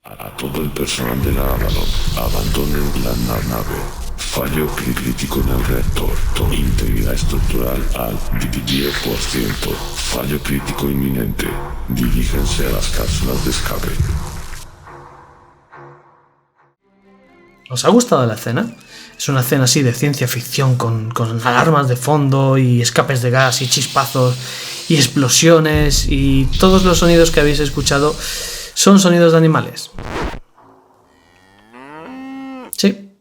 A todo el personal de la Avalon, abandonen la nave. Fallo crítico en el reactor. Integridad estructural al 10%. Fallo crítico inminente. Diríjense a las cápsulas de escape. ¿Os ha gustado la escena? Es una escena así de ciencia ficción con alarmas de fondo y escapes de gas y chispazos y explosiones, y todos los sonidos que habéis escuchado son sonidos de animales. Sí.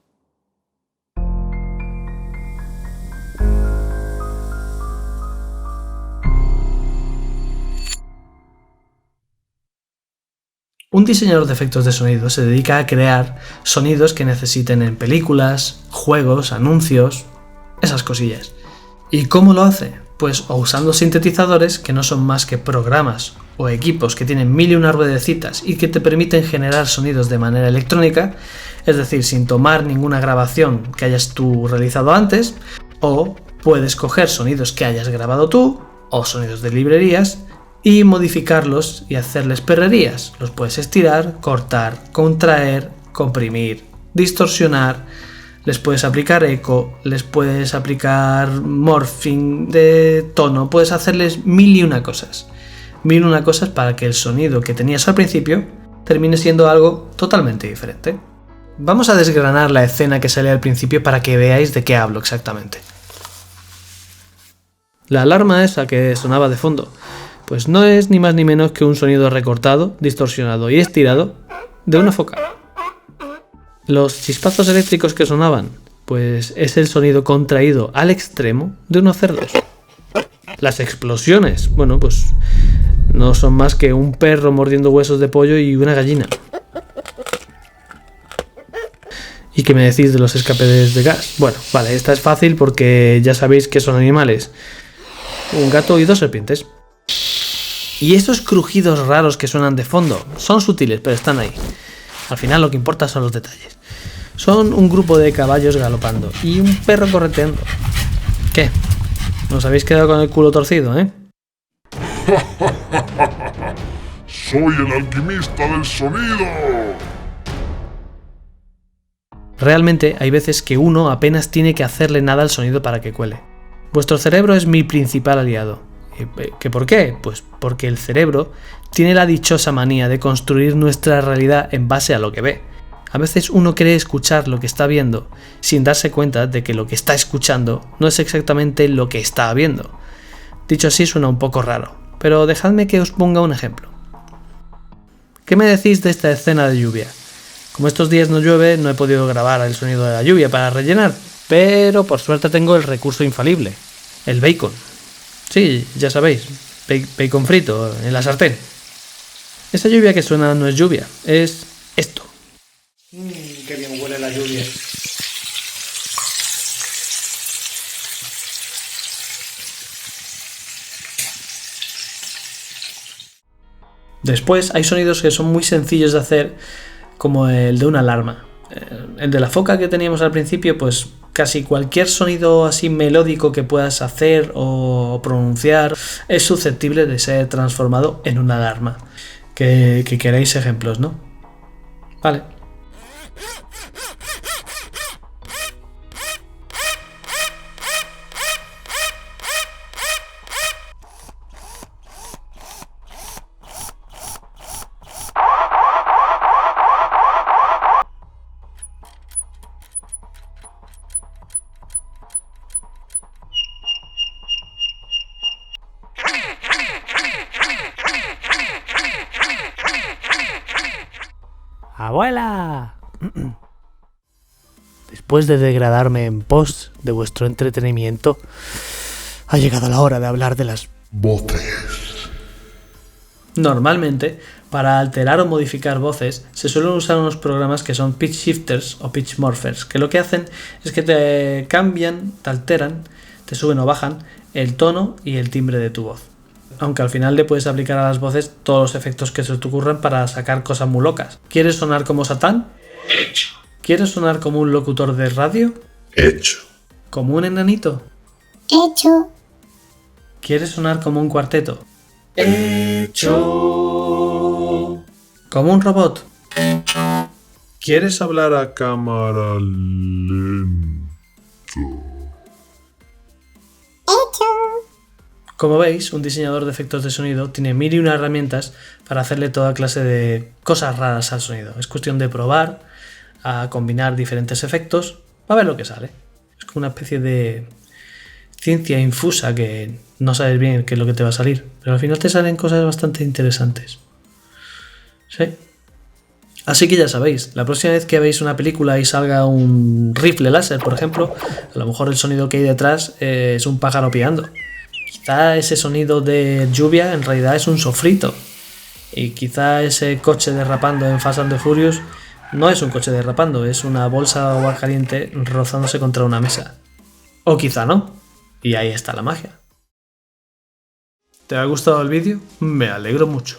Un diseñador de efectos de sonido se dedica a crear sonidos que necesiten en películas, juegos, anuncios, esas cosillas. ¿Y cómo lo hace? Pues o usando sintetizadores, que no son más que programas o equipos que tienen mil y una ruedecitas y que te permiten generar sonidos de manera electrónica, es decir, sin tomar ninguna grabación que hayas tú realizado antes, o puedes coger sonidos que hayas grabado tú, o sonidos de librerías, y modificarlos y hacerles perrerías. Los puedes estirar, cortar, contraer, comprimir, distorsionar, les puedes aplicar eco, les puedes aplicar morphing de tono, puedes hacerles mil y una cosas. Mil y una cosas para que el sonido que tenías al principio termine siendo algo totalmente diferente. Vamos a desgranar la escena que sale al principio para que veáis de qué hablo exactamente. La alarma esa que sonaba de fondo, pues no es ni más ni menos que un sonido recortado, distorsionado y estirado de una foca. Los chispazos eléctricos que sonaban, pues es el sonido contraído al extremo de unos cerdos. Las explosiones, bueno, pues no son más que un perro mordiendo huesos de pollo y una gallina. ¿Y qué me decís de los escapes de gas? Bueno, vale, esta es fácil porque ya sabéis que son animales. Un gato y dos serpientes. Y esos crujidos raros que suenan de fondo son sutiles, pero están ahí. Al final lo que importa son los detalles. Son un grupo de caballos galopando y un perro correteando. ¿Qué? ¿Nos habéis quedado con el culo torcido, eh? ¡Soy el alquimista del sonido! Realmente hay veces que uno apenas tiene que hacerle nada al sonido para que cuele. Vuestro cerebro es mi principal aliado. ¿Que por qué? Pues porque el cerebro tiene la dichosa manía de construir nuestra realidad en base a lo que ve. A veces uno cree escuchar lo que está viendo sin darse cuenta de que lo que está escuchando no es exactamente lo que está viendo. Dicho así suena un poco raro, pero dejadme que os ponga un ejemplo. ¿Qué me decís de esta escena de lluvia? Como estos días no llueve, no he podido grabar el sonido de la lluvia para rellenar, pero por suerte tengo el recurso infalible, el bacon. Sí, ya sabéis, bacon frito en la sartén. Esa lluvia que suena no es lluvia, es esto. Qué bien huele la lluvia. Después hay sonidos que son muy sencillos de hacer, como el de una alarma. El de la foca que teníamos al principio, pues casi cualquier sonido así melódico que puedas hacer o pronunciar es susceptible de ser transformado en una alarma. Que queréis ejemplos, ¿no? Vale. ¡Abuela! Después de degradarme en pos de vuestro entretenimiento, ha llegado la hora de hablar de las Voces. Normalmente, para alterar o modificar voces, se suelen usar unos programas que son pitch shifters o pitch morphers, que lo que hacen es que te cambian, te alteran, te suben o bajan el tono y el timbre de tu voz. Aunque al final le puedes aplicar a las voces todos los efectos que se te ocurran para sacar cosas muy locas. ¿Quieres sonar como Satán? Hecho. ¿Quieres sonar como un locutor de radio? Hecho. ¿Como un enanito? Hecho. ¿Quieres sonar como un cuarteto? Hecho. ¿Como un robot? ¿Quieres hablar a cámara lenta? Como veis, un diseñador de efectos de sonido tiene mil y una herramientas para hacerle toda clase de cosas raras al sonido. Es cuestión de probar, a combinar diferentes efectos, para ver lo que sale. Es como una especie de ciencia infusa que no sabes bien qué es lo que te va a salir, pero al final te salen cosas bastante interesantes. Sí. Así que ya sabéis, la próxima vez que veáis una película y salga un rifle láser, por ejemplo, a lo mejor el sonido que hay detrás es un pájaro piando. Quizá ese sonido de lluvia en realidad es un sofrito. Y quizá ese coche derrapando en Fast and the Furious no es un coche derrapando, es una bolsa de agua caliente rozándose contra una mesa. O quizá no. Y ahí está la magia. ¿Te ha gustado el vídeo? Me alegro mucho.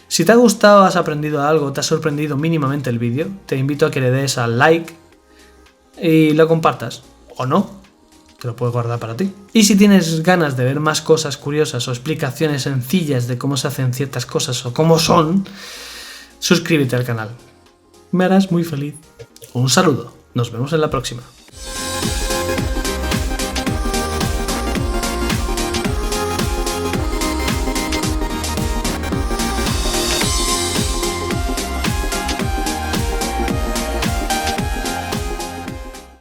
Si te ha gustado, has aprendido algo, te ha sorprendido mínimamente el vídeo, te invito a que le des al like y lo compartas. O no, te lo puedes guardar para ti. Y si tienes ganas de ver más cosas curiosas o explicaciones sencillas de cómo se hacen ciertas cosas o cómo son, suscríbete al canal. Me harás muy feliz. Un saludo, nos vemos en la próxima.